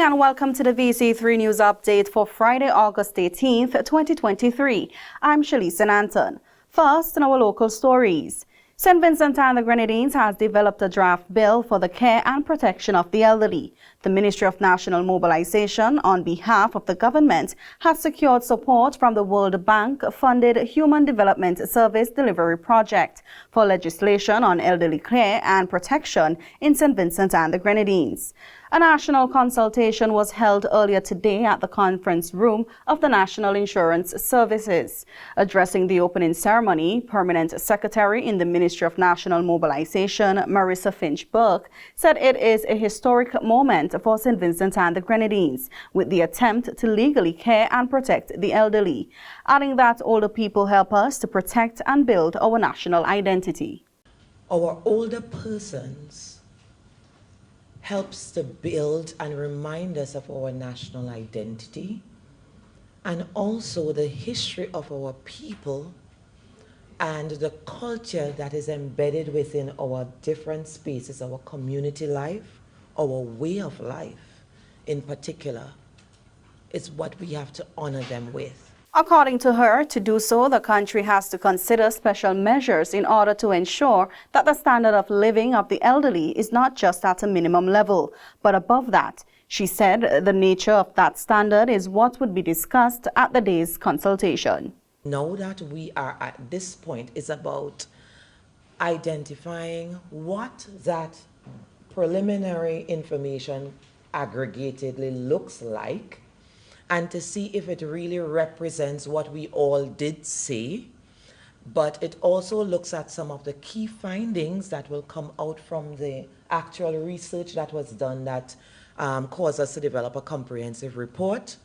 And welcome to the VC3 News Update for Friday, August 18th, 2023. I'm Shalisa Nanton. First, in our local stories. St. Vincent and the Grenadines has developed a draft bill for the care and protection of the elderly. The Ministry of National Mobilization, on behalf of the government, has secured support from the World Bank-funded Human Development Service Delivery Project for legislation on elderly care and protection in St. Vincent and the Grenadines. A national consultation was held earlier today at the conference room of the National Insurance Services. Addressing the opening ceremony, Permanent Secretary in the Ministry of National Mobilization, Marissa Finch-Burke, said it is a historic moment for St. Vincent and the Grenadines, with the attempt to legally care and protect the elderly, adding that older people help us to protect and build our national identity. Our older persons helps to build and remind us of our national identity and also the history of our people and the culture that is embedded within our different spaces, our community life, our way of life in particular, is what we have to honor them with. According to her, to do so, the country has to consider special measures in order to ensure that the standard of living of the elderly is not just at a minimum level, but above that. She said the nature of that standard is what would be discussed at the day's consultation. Now that we are at this point, is about identifying what that preliminary information aggregatedly looks like, and to see if it really represents what we all did say, but it also looks at some of the key findings that will come out from the actual research that was done that caused us to develop a comprehensive report.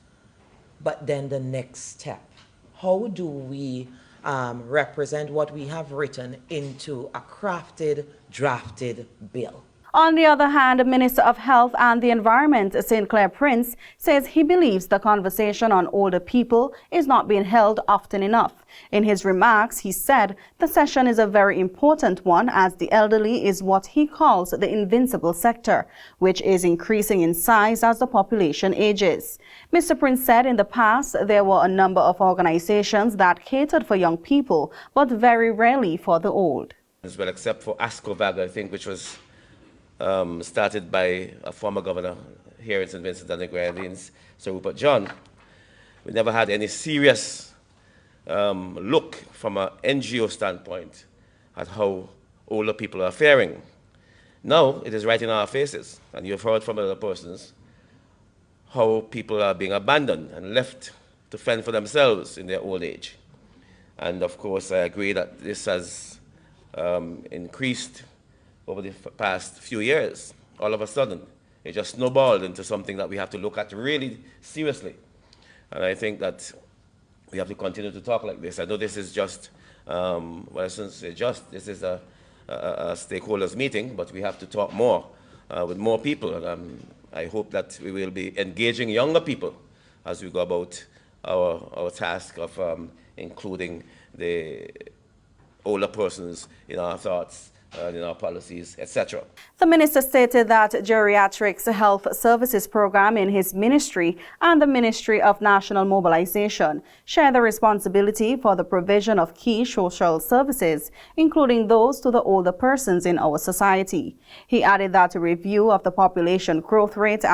But then the next step, how do we represent what we have written into a crafted, drafted bill? On the other hand, the Minister of Health and the Environment, St. Clair Prince, says he believes the conversation on older people is not being held often enough. In his remarks, he said the session is a very important one as the elderly is what he calls the invincible sector, which is increasing in size as the population ages. Mr. Prince said in the past there were a number of organizations that catered for young people, but very rarely for the old. As well, except for ASCOVAG, I think, which was started by a former governor here in St. Vincent and the Grenadines, Sir Rupert John. We never had any serious look from an NGO standpoint at how older people are faring. Now it is right in our faces, and you've heard from other persons how people are being abandoned and left to fend for themselves in their old age. And of course, I agree that this has increased over the past few years. All of a sudden, it just snowballed into something that we have to look at really seriously. And I think that we have to continue to talk like this. I know this is just, well, I shouldn't say just, this is a stakeholders meeting, but we have to talk more with more people. And I hope that we will be engaging younger people as we go about our task of including the older persons in our thoughts, in our policies, etc. The minister stated that Geriatrics Health Services Program in his ministry and the Ministry of National Mobilization share the responsibility for the provision of key social services, including those to the older persons in our society. He added that a review of the population growth rate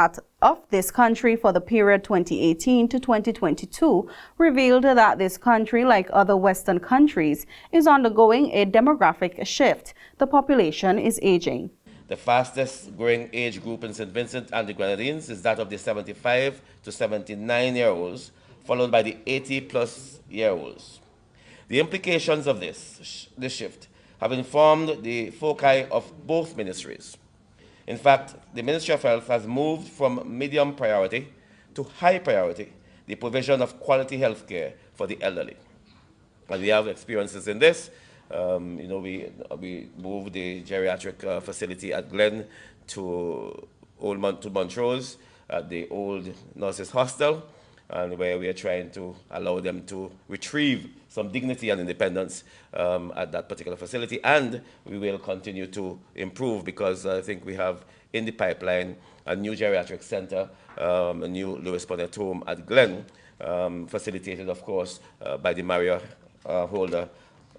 of this country for the period 2018 to 2022 revealed that this country, like other Western countries, is undergoing a demographic shift. The population is aging. The fastest growing age group in St. Vincent and the Grenadines is that of the 75 to 79-year-olds, followed by the 80-plus-year-olds. The implications of this shift have informed the foci of both ministries. In fact, the Ministry of Health has moved from medium priority to high priority, the provision of quality health care for the elderly. And we have experiences in this. We moved the geriatric facility at Glen to Montrose, at the old nurses hostel, and where we are trying to allow them to retrieve some dignity and independence at that particular facility. And we will continue to improve, because I think we have in the pipeline a new geriatric center, a new Lewis Bonnet home at Glen, facilitated, of course, by the Maria Holder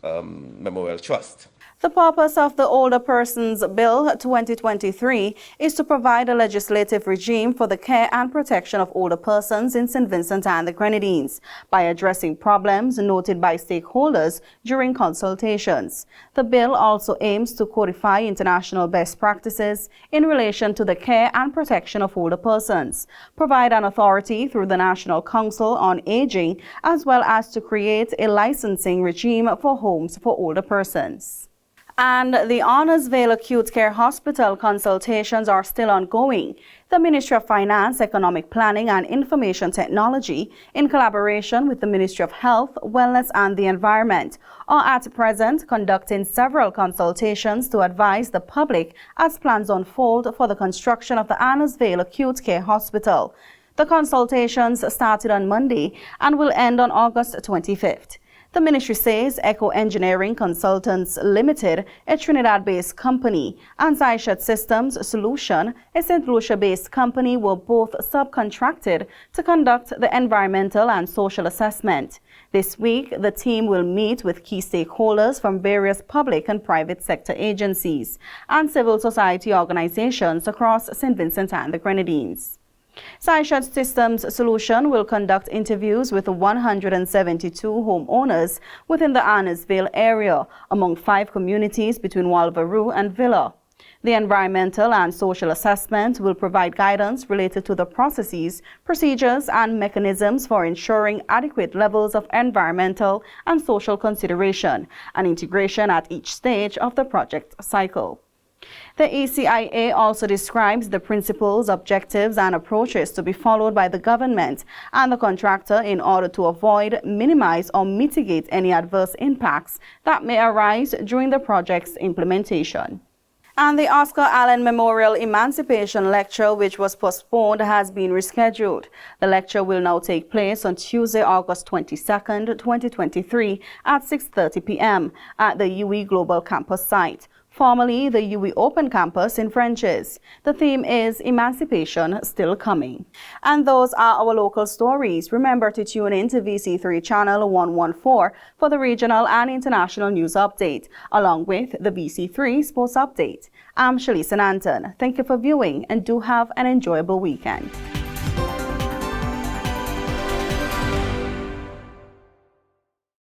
Memorial Trust. The purpose of the Older Persons Bill 2023 is to provide a legislative regime for the care and protection of older persons in St. Vincent and the Grenadines by addressing problems noted by stakeholders during consultations. The bill also aims to codify international best practices in relation to the care and protection of older persons, provide an authority through the National Council on Aging, as well as to create a licensing regime for homes for older persons. And the Arnorsville Acute Care Hospital consultations are still ongoing. The Ministry of Finance, Economic Planning and Information Technology, in collaboration with the Ministry of Health, Wellness and the Environment, are at present conducting several consultations to advise the public as plans unfold for the construction of the Arnorsville Acute Care Hospital. The consultations started on Monday and will end on August 25th. The ministry says Eco Engineering Consultants Limited, a Trinidad-based company, and Zyshed Systems Solution, a St. Lucia-based company, were both subcontracted to conduct the environmental and social assessment. This week, the team will meet with key stakeholders from various public and private sector agencies and civil society organizations across St. Vincent and the Grenadines. Zyshed Systems Solution will conduct interviews with 172 homeowners within the Arnorsville area, among 5 communities between Walvaroo and Villa. The environmental and social assessment will provide guidance related to the processes, procedures, and mechanisms for ensuring adequate levels of environmental and social consideration and integration at each stage of the project cycle. The ACIA also describes the principles, objectives, and approaches to be followed by the government and the contractor in order to avoid, minimize, or mitigate any adverse impacts that may arise during the project's implementation. And the Oscar Allen Memorial Emancipation Lecture, which was postponed, has been rescheduled. The lecture will now take place on Tuesday, August 22nd, 2023 at 6:30 p.m. at the UE Global Campus site, formerly the UE Open Campus in French's. The theme is Emancipation Still Coming. And those are our local stories. Remember to tune in to VC3 Channel 114 for the regional and international news update, along with the VC3 Sports Update. I'm Shalisa Nanton. Thank you for viewing and do have an enjoyable weekend.